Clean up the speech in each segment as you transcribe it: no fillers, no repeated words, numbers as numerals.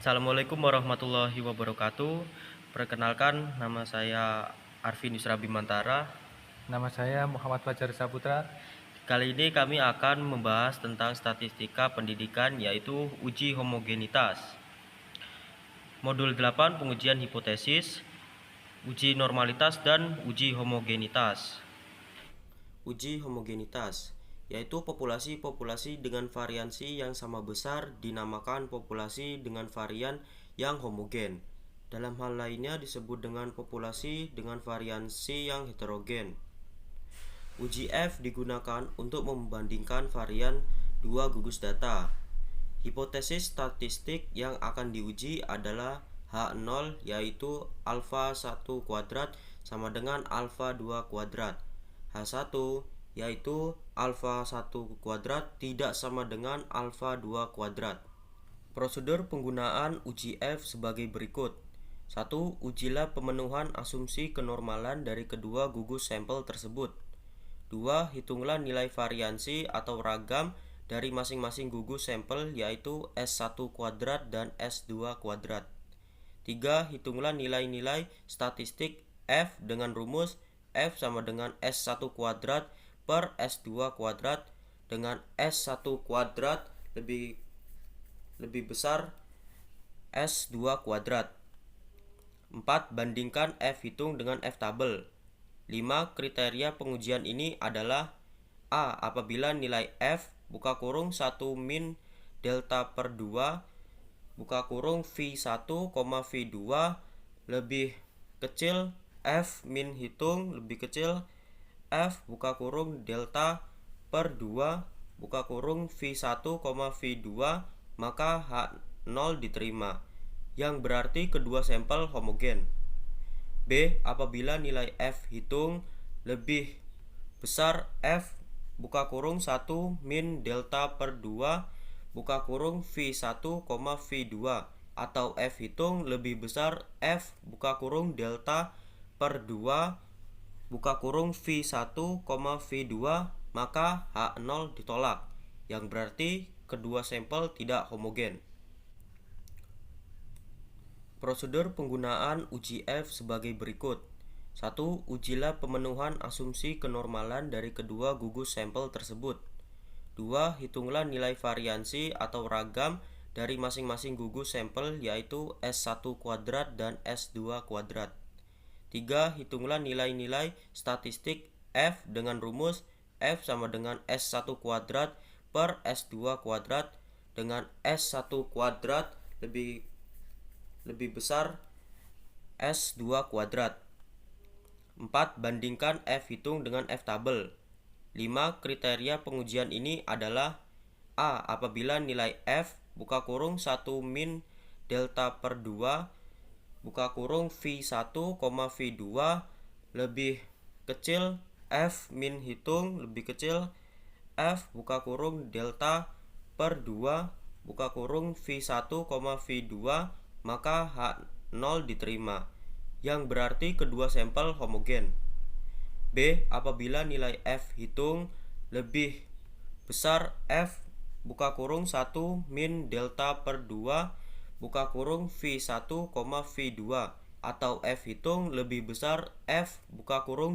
Assalamualaikum warahmatullahi wabarakatuh. Perkenalkan, nama saya Arvin Yusra Bimantara. Nama saya Muhammad Fajar Saputra. Kali ini kami akan membahas tentang statistika pendidikan, yaitu uji homogenitas. Modul 8 pengujian hipotesis, uji normalitas, dan uji homogenitas. Uji homogenitas yaitu populasi-populasi dengan variansi yang sama besar dinamakan populasi dengan varian yang homogen. Dalam hal lainnya disebut dengan populasi dengan variansi yang heterogen. Uji F digunakan untuk membandingkan varian dua gugus data. Hipotesis statistik yang akan diuji adalah H0, yaitu alfa 1 kuadrat sama dengan alfa 2 kuadrat. H1 yaitu alfa 1 kuadrat tidak sama dengan alfa 2 kuadrat. Prosedur penggunaan uji F sebagai berikut. 1. Ujilah pemenuhan asumsi kenormalan dari kedua gugus sampel tersebut. 2. Hitunglah nilai variansi atau ragam dari masing-masing gugus sampel, yaitu S1 kuadrat dan S2 kuadrat. 3. Hitunglah nilai-nilai statistik F dengan rumus F sama dengan S1 kuadrat per S2 kuadrat dengan S1 kuadrat lebih besar S2 kuadrat. 4. Bandingkan F hitung dengan F tabel. 5. Kriteria pengujian ini adalah A. Apabila nilai F (1 min delta per 2 (V1, V2) lebih kecil F min hitung lebih kecil F (delta per 2 V1, V2), maka H0 diterima, yang berarti kedua sampel homogen. B. Apabila nilai F hitung lebih besar F (1 min delta per 2 V1, V2) atau F hitung lebih besar F (delta per 2 V1, V2), maka H0 ditolak, yang berarti kedua sampel tidak homogen. Prosedur penggunaan uji F sebagai berikut. 1. Ujilah pemenuhan asumsi kenormalan dari kedua gugus sampel tersebut. 2. Hitunglah nilai variansi atau ragam dari masing-masing gugus sampel, yaitu S1 kuadrat dan S2 kuadrat. 3. Hitunglah nilai-nilai statistik F dengan rumus F sama dengan S1 kuadrat per S2 kuadrat dengan S1 kuadrat lebih besar S2 kuadrat. 4. Bandingkan F hitung dengan F tabel. 5. Kriteria pengujian ini adalah A. Apabila nilai F (1 min delta per 2 V1, V2) lebih kecil F min hitung lebih kecil F (delta per 2 V1, V2), maka H0 diterima, yang berarti kedua sampel homogen. B. Apabila nilai F hitung lebih besar F (1 min delta per 2 V1, V2) atau F hitung lebih besar F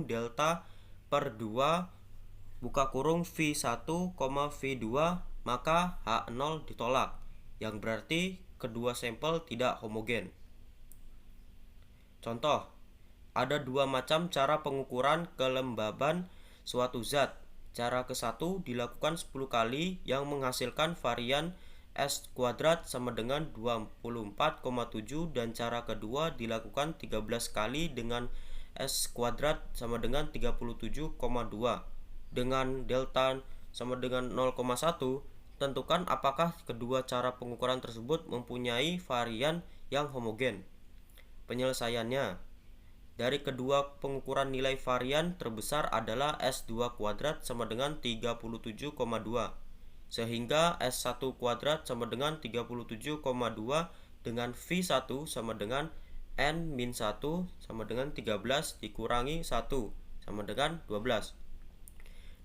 (delta per 2 V1, V2), maka H0 ditolak, yang berarti kedua sampel tidak homogen. Contoh, ada dua macam cara pengukuran kelembaban suatu zat. Cara ke-1 dilakukan 10 kali yang menghasilkan varian S kuadrat sama dengan 24,7, dan cara kedua dilakukan 13 kali dengan S kuadrat sama dengan 37,2. Dengan delta sama dengan 0,1, tentukan apakah kedua cara pengukuran tersebut mempunyai varian yang homogen. Penyelesaiannya, dari kedua pengukuran nilai varian terbesar adalah S2 kuadrat sama dengan 37,2, sehingga S1 kuadrat sama dengan 37,2 dengan V1 sama dengan N-1 sama dengan 13 dikurangi 1 sama dengan 12.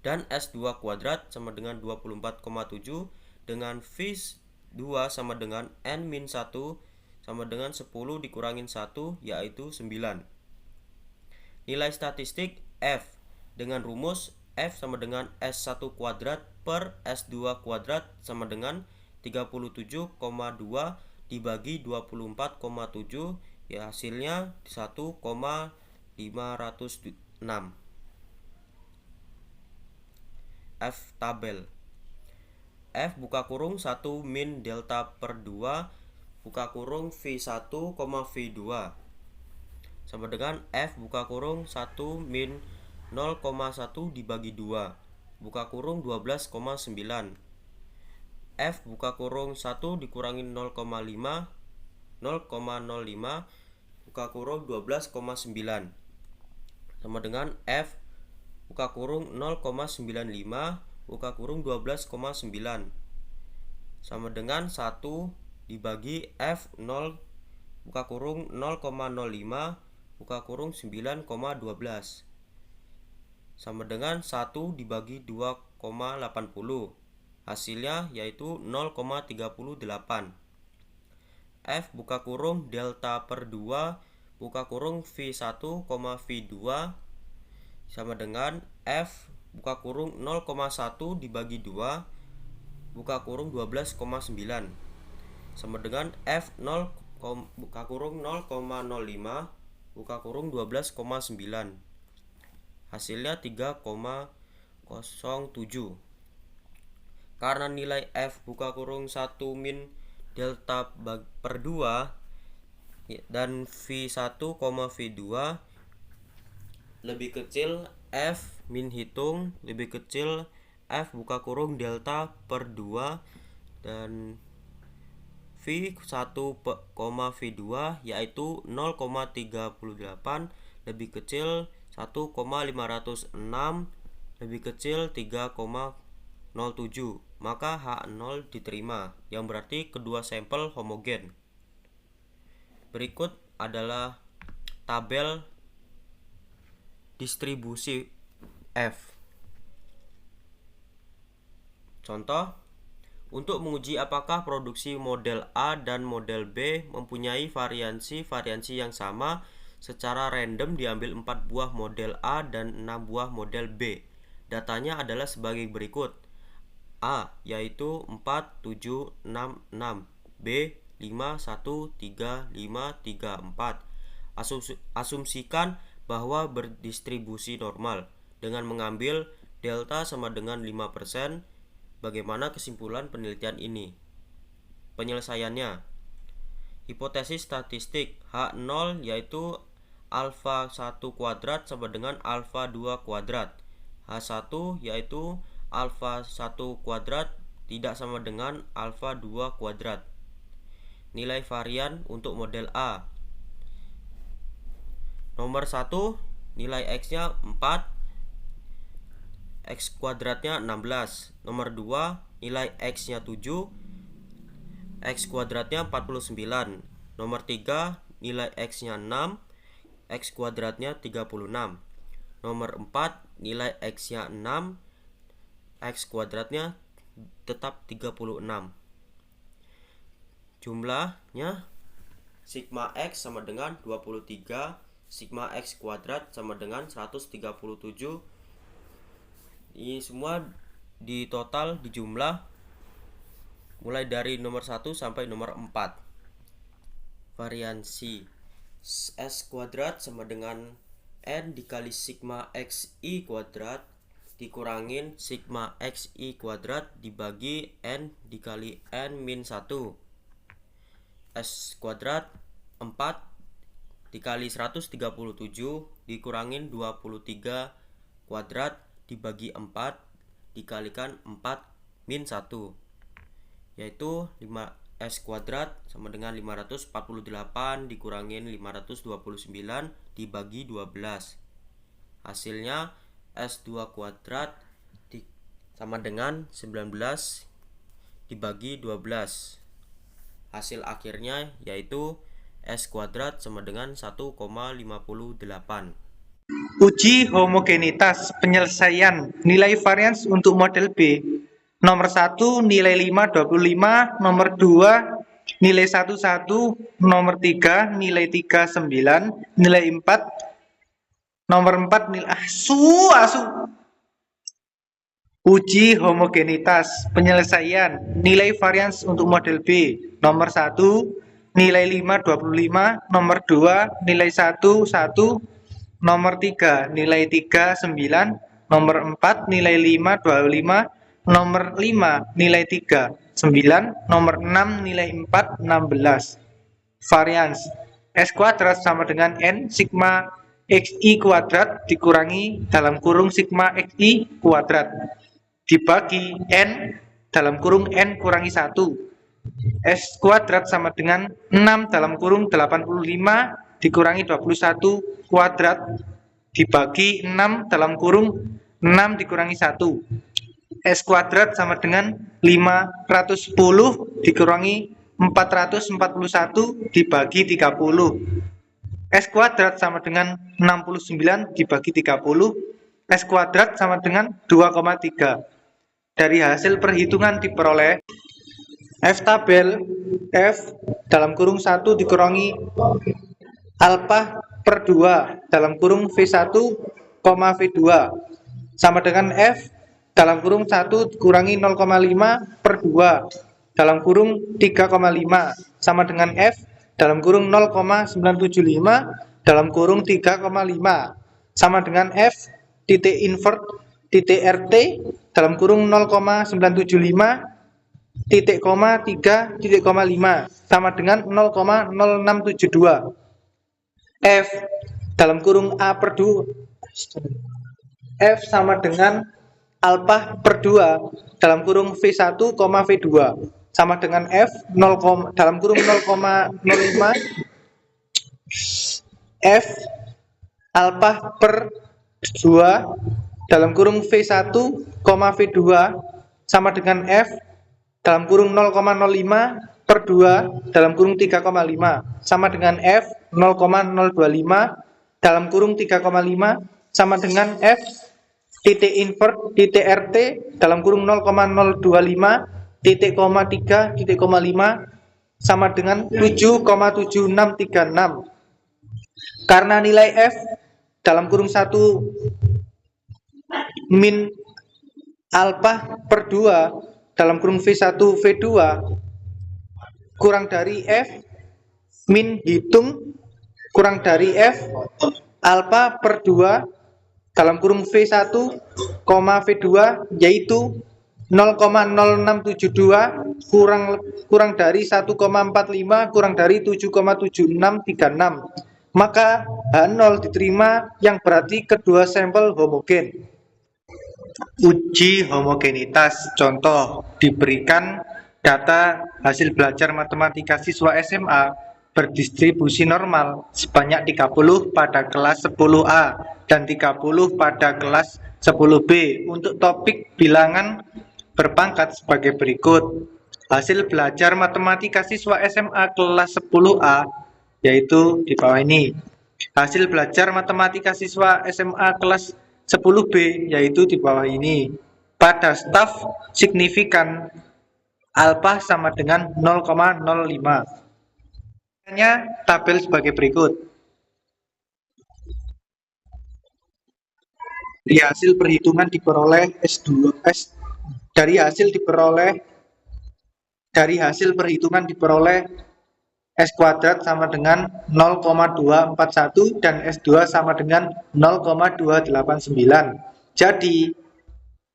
Dan S2 kuadrat sama dengan 24,7 dengan V2 sama dengan N-1 sama dengan 10 dikurangin 1 yaitu 9. Nilai statistik F dengan rumus F sama dengan S1 kuadrat per S2 kuadrat sama dengan 37,2 dibagi 24,7 ya hasilnya 1,506. F tabel. F buka kurung 1 min delta per 2 buka kurung V1, V2 sama dengan F buka kurung 1 min 0,1 dibagi 2 buka kurung 12,9. F buka kurung 1 dikurangi 0,05 buka kurung 12,9 sama dengan F buka kurung 0,95 buka kurung 12,9 sama dengan 1 dibagi F 0 buka kurung 0,05 buka kurung 9,12 sama dengan 1 dibagi 2,80 hasilnya yaitu 0,38. F buka kurung delta per 2 buka kurung V1, V2 sama dengan F buka kurung 0,1 dibagi 2 buka kurung 12,9 sama dengan F 0 buka kurung 0,05 buka kurung 12,9 hasilnya 3,07. Karena nilai F buka kurung 1 min delta per 2 dan V1, V2 lebih kecil F min hitung lebih kecil F buka kurung delta per 2 dan V1, V2 yaitu 0,38 lebih kecil 1,506 lebih kecil 3,07 maka H0 diterima yang berarti kedua sampel homogen. Berikut adalah tabel distribusi F. Contoh, untuk menguji apakah produksi model A dan model B mempunyai variansi yang sama, secara random diambil 4 buah model A dan 6 buah model B. Datanya adalah sebagai berikut. A yaitu 4, 7, 6, 6. B 5, 1, 3, 5, 3, 4. Asumsikan bahwa berdistribusi normal dengan mengambil delta sama dengan 5%. Bagaimana kesimpulan penelitian ini? Penyelesaiannya. Hipotesis statistik H0 yaitu alfa 1 kuadrat sama dengan alfa 2 kuadrat. H1 yaitu alfa 1 kuadrat tidak sama dengan alfa 2 kuadrat. Nilai varian untuk model A. Nomor 1, nilai X-nya 4, X kuadratnya 16. Nomor 2, nilai X-nya 7, X kuadratnya 49. Nomor 3, nilai X-nya 6, X kuadratnya 36. Nomor 4, nilai X-nya 6, X kuadratnya tetap 36. Jumlahnya sigma X sama dengan 23, sigma X kuadrat sama dengan 137. Ini semua di total di jumlah mulai dari nomor 1 sampai nomor 4. Variansi S kuadrat sama dengan N dikali sigma XI kuadrat dikurangin sigma XI kuadrat dibagi N dikali N min 1. S kuadrat 4 dikali 137 dikurangin 23 kuadrat dibagi 4 dikalikan 4 min 1 yaitu 5S kuadrat sama dengan 548 dikurangin 529 dibagi 12. Hasilnya S2 kuadrat sama dengan 19 dibagi 12. Hasil akhirnya yaitu S kuadrat sama dengan 1,58. Uji homogenitas penyelesaian nilai varians untuk model B. Nomor 1 nilai 5, 25, nomor 2 nilai 1 1, nomor 3 nilai 3 9, nilai 4 nomor 4 nilai asu. Uji homogenitas penyelesaian nilai varians untuk model B. Nomor 1 nilai 5 25, nomor 2 nilai 1 1, nomor 3 nilai 3 9, nomor 4 nilai 5 25, nomor 5 nilai 3 9, nomor 6 nilai 4 16. Varians S kuadrat sama dengan N sigma XI kuadrat dikurangi dalam kurung sigma XI kuadrat dibagi N dalam kurung N kurangi 1. S kuadrat sama dengan 6 dalam kurung 85 dikurangi 21 kuadrat dibagi 6 dalam kurung 6 dikurangi 1. S kuadrat sama dengan 510 dikurangi 441 dibagi 30. S kuadrat sama dengan 69 dibagi 30. S kuadrat sama dengan 2,3. Dari hasil perhitungan diperoleh F tabel F dalam kurung 1 dikurangi alpha per 2 dalam kurung V1, V2 sama dengan F dalam kurung 1 dikurangi 0,5 per 2 dalam kurung 3,5 sama dengan F dalam kurung 0,975 dalam kurung 3,5 sama dengan F titik invert titik RT dalam kurung 0,975 titik koma 3 titik koma 5 sama dengan 0,0672. F dalam kurung A per 2 F sama dengan alpha per 2 dalam kurung V1, V2 sama dengan F 0, dalam kurung 0,05 F alpha per 2 dalam kurung V1, V2 sama dengan F dalam kurung 0,05 per 2 dalam kurung 3,5 sama dengan F 0,025 dalam kurung 3,5 sama dengan F titik invert titik RT dalam kurung 0,025 titik koma 3 titik koma 5 sama dengan 7,7636. Karena nilai F dalam kurung 1 min alpha per 2 dalam kurung V1 V2 kurang dari F min hitung kurang dari F alpha per 2 dalam kurung V1, V2 yaitu 0,0672 kurang dari 1,45 kurang dari 7,7636. Maka H0 diterima yang berarti kedua sampel homogen. Uji homogenitas. Contoh, diberikan data hasil belajar matematika siswa SMA berdistribusi normal sebanyak 30 pada kelas 10A dan 30 pada kelas 10B untuk topik bilangan berpangkat sebagai berikut. Hasil belajar matematika siswa SMA kelas 10A yaitu di bawah ini. Hasil belajar matematika siswa SMA kelas 10B yaitu di bawah ini. Pada staf signifikan alpha sama dengan 0,05. Tabel sebagai berikut. Dari hasil perhitungan diperoleh dari hasil perhitungan diperoleh S kuadrat sama dengan 0,241 dan S2 sama dengan 0,289. Jadi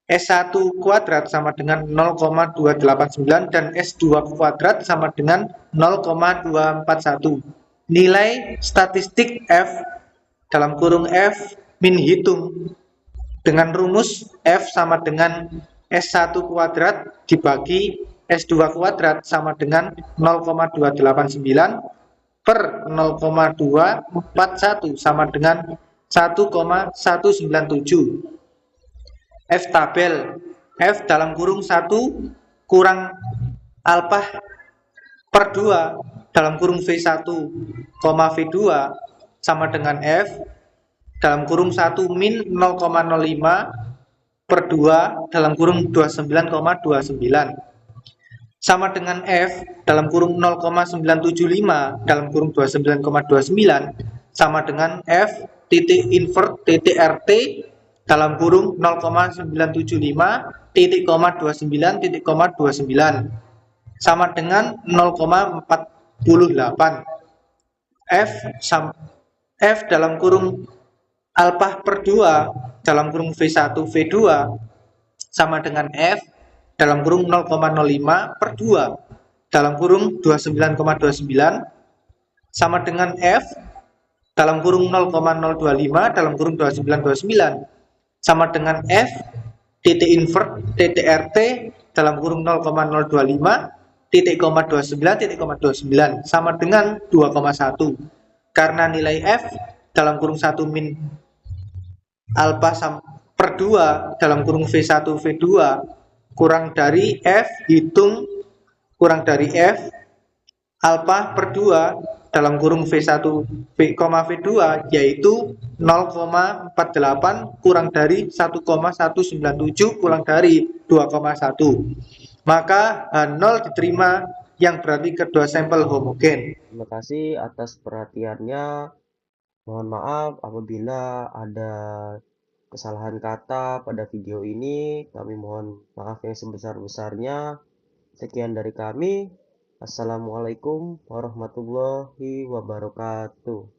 S1 kuadrat sama dengan 0,289 dan S2 kuadrat sama dengan 0,241. Nilai statistik F dalam kurung F min hitung dengan rumus F sama dengan S1 kuadrat dibagi S2 kuadrat sama dengan 0,289 per 0,241 sama dengan 1,197. F tabel F dalam kurung 1 kurang alpha per 2 dalam kurung V1, V2 sama dengan F dalam kurung 1 min 0,05 per 2 dalam kurung 29,29. sama dengan F dalam kurung 0,975 dalam kurung 29,29 sama dengan F titik invert titik RT dalam kurung 0,975 titik koma 29 titik koma 29 sama dengan 0,48. F dalam kurung alpha per 2 dalam kurung V1 V2 sama dengan F dalam kurung 0,05 per 2 dalam kurung 29,29 sama dengan F dalam kurung 0,025 dalam kurung 29,29 sama dengan F titik invert titik RT dalam kurung 0,025 titik koma 29 titik koma 29 sama dengan 2,1 karena nilai F dalam kurung 1 min alpha per 2 dalam kurung V1 V2 kurang dari F hitung kurang dari F alpha per 2 dalam kurung V1 V2 yaitu 0,48 kurang dari 1,197 kurang dari 2,1. Maka H0 diterima yang berarti kedua sampel homogen. Terima kasih atas perhatiannya. Mohon maaf apabila ada kesalahan kata pada video ini. Kami mohon maaf yang sebesar-besarnya. Sekian dari kami. Assalamualaikum warahmatullahi wabarakatuh.